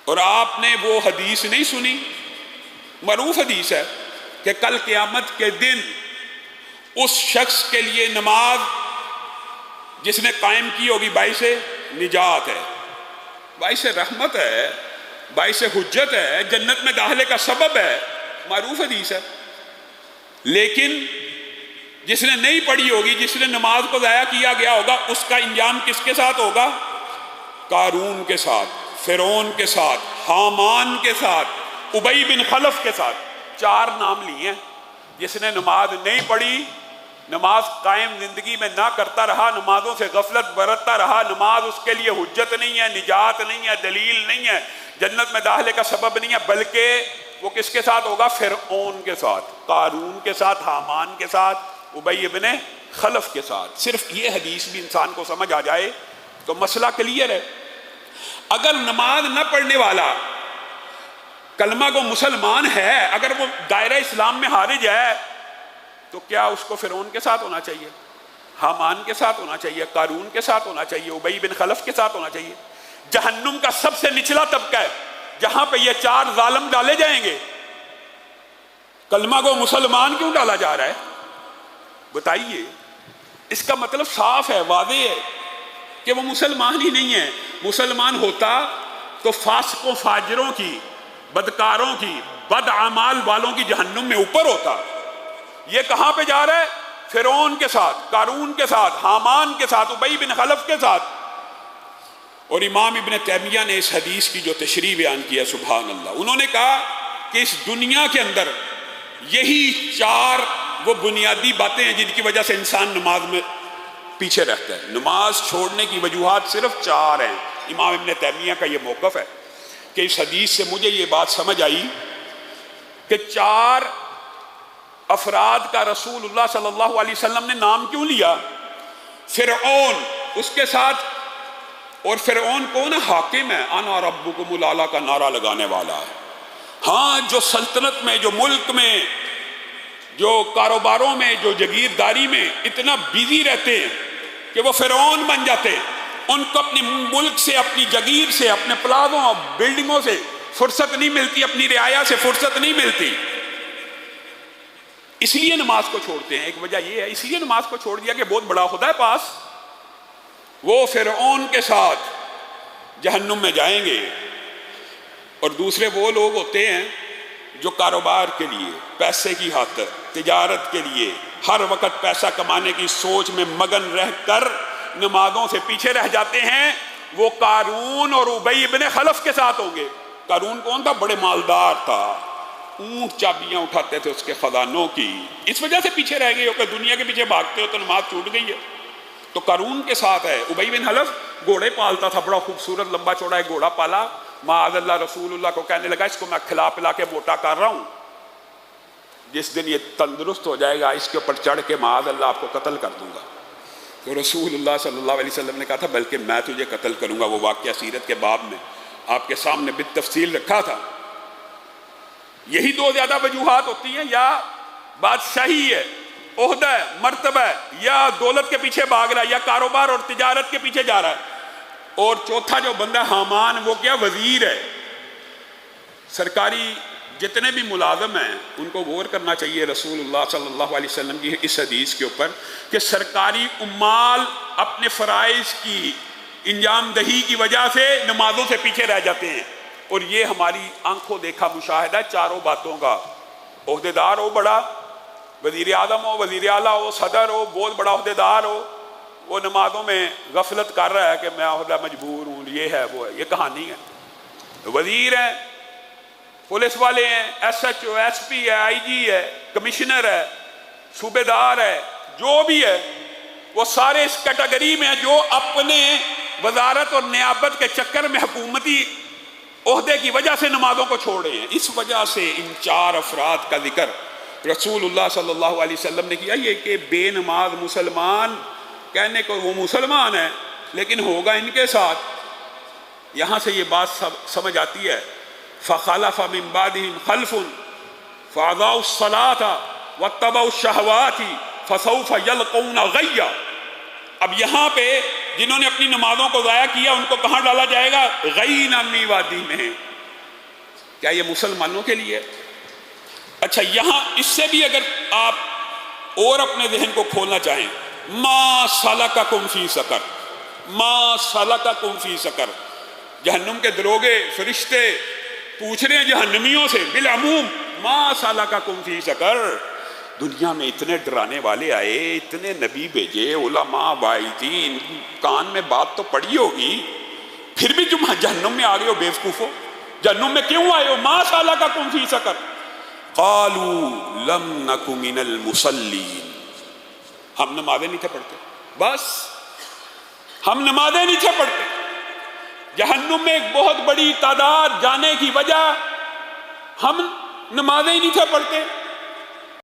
اور آپ نے وہ حدیث نہیں سنی، معروف حدیث ہے کہ کل قیامت کے دن اس شخص کے لیے نماز جس نے قائم کی ہوگی باعث نجات ہے، باعث رحمت ہے، باعث حجت ہے، جنت میں داخلے کا سبب ہے، معروف حدیث ہے۔ لیکن جس نے نہیں پڑھی ہوگی، جس نے نماز کو ضائع کیا گیا ہوگا، اس کا انجام کس کے ساتھ ہوگا؟ قارون کے ساتھ، فرعون کے ساتھ، حامان کے ساتھ، ابی بن خلف کے ساتھ۔ 4 نام لیے ہیں۔ جس نے نماز نہیں پڑھی، نماز قائم زندگی میں نہ کرتا رہا، نمازوں سے غفلت برتتا رہا، نماز اس کے لیے حجت نہیں ہے، نجات نہیں ہے، دلیل نہیں ہے، جنت میں داخلے کا سبب نہیں ہے، بلکہ وہ کس کے ساتھ ہوگا؟ فرعون کے ساتھ، قارون کے ساتھ، حامان کے ساتھ، ابی بن خلف کے ساتھ۔ صرف یہ حدیث بھی انسان کو سمجھ آ جائے تو مسئلہ کلیئر ہے۔ اگر نماز نہ پڑھنے والا کلمہ کو مسلمان ہے، اگر وہ دائرہ اسلام میں خارج ہے، تو کیا اس کو فرعون کے ساتھ ہونا چاہیے، حامان کے ساتھ ہونا چاہیے، قارون کے ساتھ ہونا چاہیے، ابی بن خلف کے ساتھ ہونا چاہیے؟ جہنم کا سب سے نچلا طبقہ ہے جہاں پہ یہ 4 ظالم ڈالے جائیں گے، کلمہ کو مسلمان کیوں ڈالا جا رہا ہے؟ بتائیے۔ اس کا مطلب صاف ہے، واضح ہے کہ وہ مسلمان ہی نہیں ہے۔ مسلمان ہوتا تو فاسقوں فاجروں کی، بدکاروں کی، بد اعمال والوں کی جہنم میں اوپر ہوتا۔ یہ کہاں پہ جا رہا ہے؟ فرعون کے ساتھ، قارون کے ساتھ، حامان کے ساتھ، ابی بن خلف کے ساتھ۔ اور امام ابن تیمیہ نے اس حدیث کی جو تشریح بیان کیا، سبحان اللہ، انہوں نے کہا کہ اس دنیا کے اندر یہی 4 وہ بنیادی باتیں ہیں جن کی وجہ سے انسان نماز میں پیچھے رہتا ہے۔ نماز چھوڑنے کی وجوہات صرف 4 ہیں۔ امام ابن تیمیہ کا یہ موقف ہے کہ اس حدیث سے مجھے یہ بات سمجھ آئی کہ 4 افراد کا رسول اللہ صلی اللہ علیہ وسلم نے نام کیوں لیا؟ فرعون اس کے ساتھ، اور فرعون کون ہے؟ حاکم ہے، انا ربکم الاعلی کا نعرہ لگانے والا ہے۔ ہاں، جو سلطنت میں، جو ملک میں، جو کاروباروں میں، جو جگیرداری میں اتنا بیزی رہتے ہیں کہ وہ فرعون بن جاتے ہیں، ان کو اپنے ملک سے، اپنی جگیر سے، اپنے پلازوں اور بلڈنگوں سے فرصت نہیں ملتی، اپنی رعایا سے فرصت نہیں ملتی، اس لیے نماز کو چھوڑتے ہیں۔ ایک وجہ یہ ہے، اس لیے نماز کو چھوڑ دیا کہ بہت بڑا خدا ہے پاس، وہ فرعون کے ساتھ جہنم میں جائیں گے۔ اور دوسرے وہ لوگ ہوتے ہیں جو کاروبار کے لیے، پیسے کی خاطر، تجارت کے لیے ہر وقت پیسہ کمانے کی سوچ میں مگن رہ کر نمازوں سے پیچھے رہ جاتے ہیں، وہ قارون اور ابی بن خلف کے ساتھ ہوں گے۔ قارون کون تھا؟ بڑے مالدار تھا، اونٹ چابیاں اٹھاتے تھے اس کے خزانوں کی، اس وجہ سے پیچھے رہ گئے ہو کہ دنیا کے پیچھے بھاگتے ہو تو نماز چھوٹ گئی ہے۔ تو قارون کے ساتھ ہے۔ ابی بن خلف گھوڑے پالتا تھا، بڑا خوبصورت لمبا چوڑا ایک گھوڑا پالا، معاذ اللہ رسول اللہ کو کہنے لگا اس کو میں کھلا پلا کے موٹا کر رہا ہوں، جس دن یہ تندرست ہو جائے گا اس کے اوپر چڑھ کے معاذ اللہ آپ کو قتل کر دوں گا۔ تو رسول اللہ صلی اللہ علیہ وسلم نے کہا تھا بلکہ میں تجھے قتل کروں گا۔ وہ واقعہ سیرت کے باب میں آپ کے سامنے بالتفصیل رکھا تھا۔ یہی 2 زیادہ وجوہات ہوتی ہیں، یا بادشاہی ہے، عہدہ ہے، مرتبہ ہے، یا دولت کے پیچھے بھاگ رہا ہے، یا کاروبار اور تجارت کے پیچھے جا رہا ہے۔ اور چوتھا جو بندہ حامان، وہ کیا؟ وزیر ہے۔ سرکاری جتنے بھی ملازم ہیں ان کو غور کرنا چاہیے رسول اللہ صلی اللہ علیہ وسلم کی اس حدیث کے اوپر کہ سرکاری عمال اپنے فرائض کی انجام دہی کی وجہ سے نمازوں سے پیچھے رہ جاتے ہیں۔ اور یہ ہماری آنکھوں دیکھا مشاہدہ ہے 4 باتوں کا۔ عہدیدار ہو بڑا، وزیر اعظم ہو، وزیر اعلیٰ ہو، صدر ہو، بہت بڑا عہدیدار ہو، وہ نمازوں میں غفلت کر رہا ہے کہ میں عہدہ مجبور ہوں، یہ ہے وہ ہے، یہ کہانی ہے۔ وزیر ہیں، پولیس والے ہیں، S H O, S P ہے، آئی جی ہے، کمشنر ہے، صوبے دار ہے، جو بھی ہے، وہ سارے اس کیٹیگری میں ہیں جو اپنے وزارت اور نیابت کے چکر میں حکومتی عہدے کی وجہ سے نمازوں کو چھوڑ رہے ہیں۔ اس وجہ سے ان 4 افراد کا ذکر رسول اللہ صلی اللہ علیہ وسلم نے کیا، یہ کہ بے نماز مسلمان کہنے کو وہ مسلمان ہے لیکن ہوگا ان کے ساتھ۔ یہاں سے یہ بات سمجھ آتی ہے، فَخَلَفَ مِن بَعْدِهِمْ خَلْفٌ فَأَضَاعُوا الصَّلَاةَ وَاتَّبَعُوا الشَّهَوَاتِ فَسَوْفَ يَلْقَوْنَ غَيًّا۔ اب یہاں پہ جنہوں نے اپنی نمازوں کو ضائع کیا ان کو کہاں ڈالا جائے گا؟ غی نامی وادی میں۔ کیا یہ مسلمانوں کے لیے؟ اچھا یہاں اس سے بھی اگر آپ اور اپنے ذہن کو کھولنا چاہیں، ما سلککم فی سقر، ما سلککم فی سقر، جہنم کے دروگے فرشتے پوچھ رہے ہیں جہنمیوں سے بالعموم، ما سلککم فی سقر۔ دنیا میں اتنے ڈرانے والے آئے، اتنے نبی بھیجے، علماء واعظین، کان میں بات تو پڑی ہوگی، پھر بھی تم جہنم میں آ گئے ہو بیوقوفو، جہنم میں کیوں آئے ہو؟ ما سلککم فی سقر قالوا لم نک من المصلین، ہم نمازیں نہیں تھے پڑھتے، بس ہم نمازیں نہیں تھے پڑھتے۔ جہنم میں ایک بہت بڑی تعداد جانے کی وجہ ہم نمازیں ہی نہیں تھے پڑھتے۔